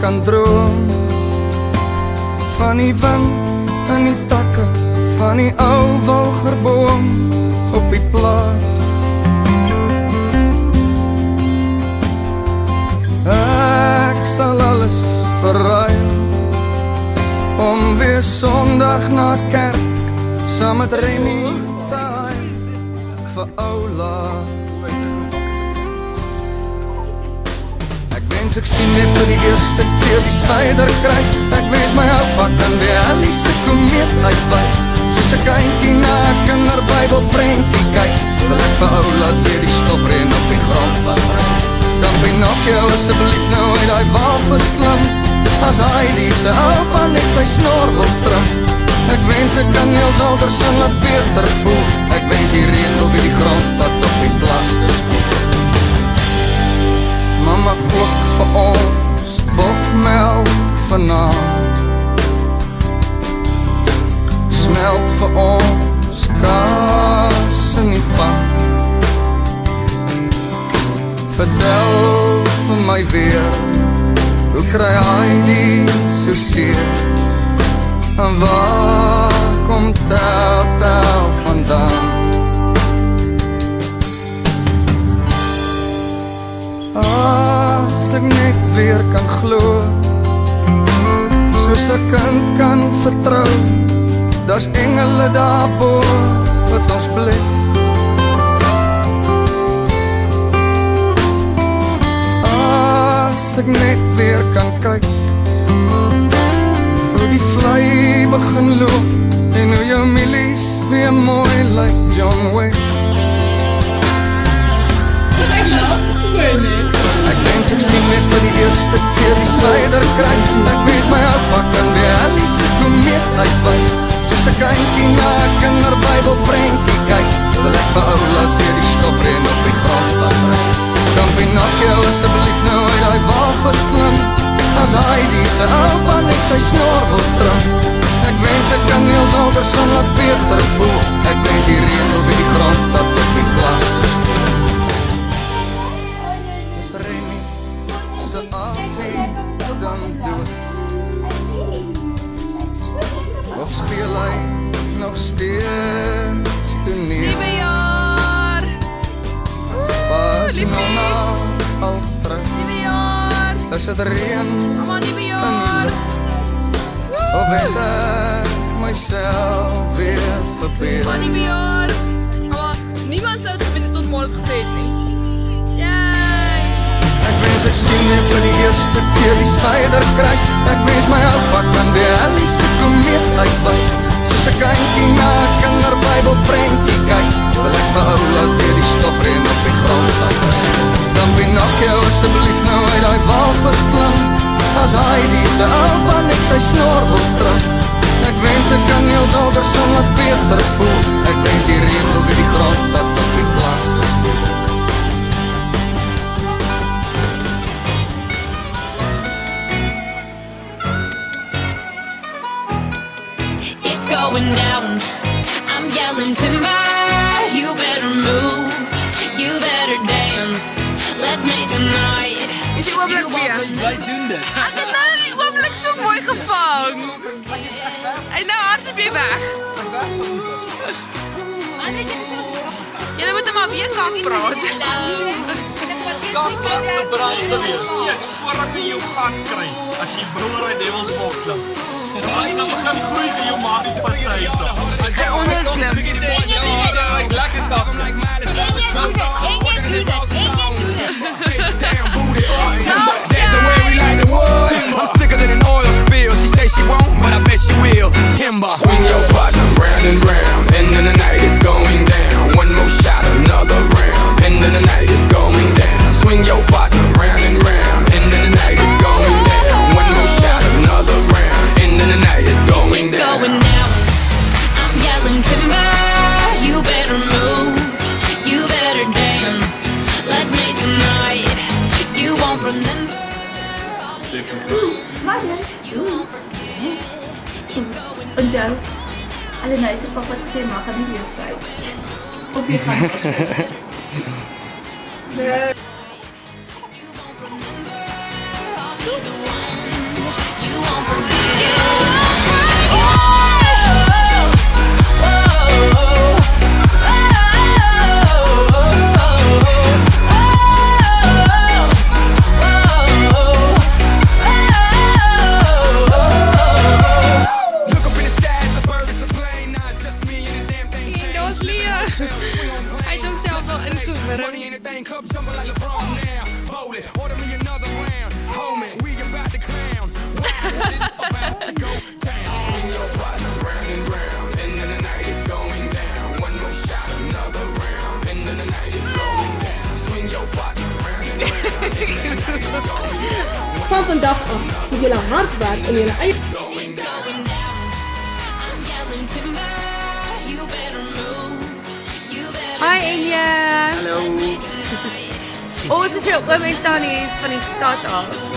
kan droom van die wind in die takke van die ou wilgerboom op die plaas. Ek sal alles verruil om weer Sondag na kerk saam met Remy te huil vir Oula. Ek sien net vir die eerste keer die Suiderkruis. Ek wens my oupa kan weer Alice se komeet uitwys. Soos 'n kindjie na 'n kinderbybel prentjie kyk, wil ek vir Oula's weer die stofreën op die grondpad ry. Dan Pinocchio asseblief nou uit daai walvis klim, as hy se oupa net sy snor wil trim. Ek wens ek kan Niels Alderson laat beter voel. Ek wens die reën wil weer die grondpad op die plaas verspoel. Mama kook vir ons bokmelk vanaand, smelt vir ons kaas in die pan. Vertel vir my weer, hoe kry hy die so seer? En waar kom tel vandaan? As ek net weer kan glo, soos 'n kind kan vertrou, daar's engele daarbo wat ons bless. As ek net weer kan kyk, hoe die vlei begin loop, en hoe jou milies weer mooi lyk, John West. Ek wens ek sien net vir die eerste keer die Suiderkruis. Ek wens my oupa kan weer Alice se komeet uitwys. Soos 'n kindjie na 'n kinderbybel prentjie kyk, wil ek vir Oula's weer die stofreën op die grondpad ry. Dan Pinocchio asseblief nou uit daai walvis klim, as hy se oupa net sy snor wil trim. Ek wens ek kan Niels Alderson laat beter voel. Ek wens die reën wil weer die grondpad op die plaas verspoel. Dan dood, of speel hy nog steeds toneel? Liewe jaar, Barcelona al terug, liewe jaar, is het reën mama, liewe jaar, of het ek myself weer verbeel? mama, liewe jaar, mama, niemand sou het gemis tot môre gesê het nie. Ek wens ek sien net vir die eerste keer die Suiderkruis. Ek wens my oupa kan weer Alice se komeet uitwys. Soos 'n kindjie na 'n kinderbybel prentjie kyk, wil ek vir Oula's weer die stofreën op die grondpad ry. Dan Pinocchio asseblief nou uit daai walvis klim, as hy se oupa net sy snor wil trim. Ek wens ek kan Niels Alderson laat beter voel. Ek wens die reën wil weer die grondpad op die plaas verspoel. Going down, I'm yelling timber, you better move, you better dance, let's make a night. Is die oomblik weer? Wij doen dit. Ek het nou die oomblik so mooi gevang. En nou hardloop jy weg. Julle moet maar weer kak praat. Kak was gebrand geweest. Steeds voordat jy jou gat kry, as jy broer uit Devils Walk klim. Hy dan begin groei vir jou maar die party toch. Hy onderklim. Lekker toch. I'm sicker than an oil spill. She say she won't, but I bet she will. Timber. Swing your partner round and round, and then the night is going down. One more shot, another round, and then the night is going down. Swing your partner round and round, and then the night is going down. One more shot, another round, and then the night is going It's down. going down, I'm yelling timber, you better move, you better dance, let's make a night, you won't remember. You won't forget. It's going Und ja, alle nice Papa kasi makan ni fried. Okay, you won't remember. I'll be the one. van vandag af moet julle hard werk in julle eie It's going down. I'm yelling timber. You better move. You better Hi Elia. Let's make a night. Ons is hier op Oom en Tannie's van die stad af.